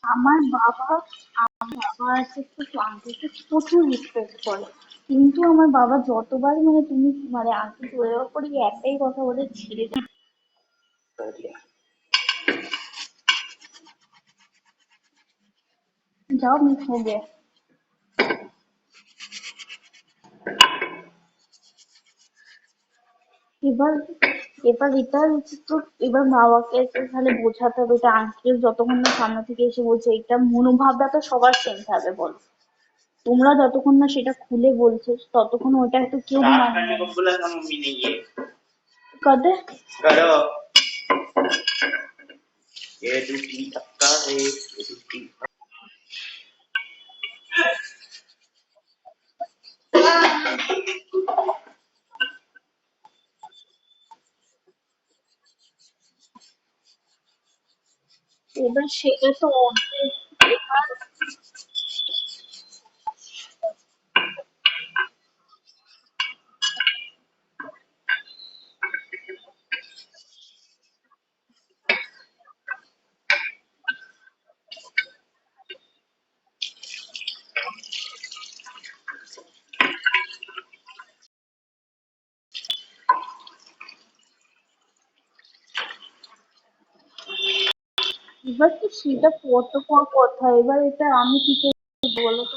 আমার বাবা আমার বাবা আছে একটু আঙ্কেলকে প্রচুর রেসপেক্ট করে, কিন্তু আমার বাবা যতবার মানে তুমি মানে আঙ্কেল চলে যাওয়ার পরে একটাই কথা বলে, ছেড়ে দাও। যাও মিস হো গে। এবার এবার এটা হচ্ছে তো, এবার মা বাবাকে তাহলে বোঝাতে হবে, এটা আঙ্কেল যতক্ষণ না সামনে থেকে এসে বলছে, এটা মনোভাবটা তো সবার চেঞ্জ হবে বলো। তোমরা যতক্ষণ না সেটা খুলে বলছো ততক্ষণ ওটা তো কেউ মানবে না। कद करो ये दूसरी धक्का है ये दूसरी এবার সেটা তো অর্ধেক। এবার এবার তো সেটা কত কথা, এবার এটা আমি কি করবো বলো তো।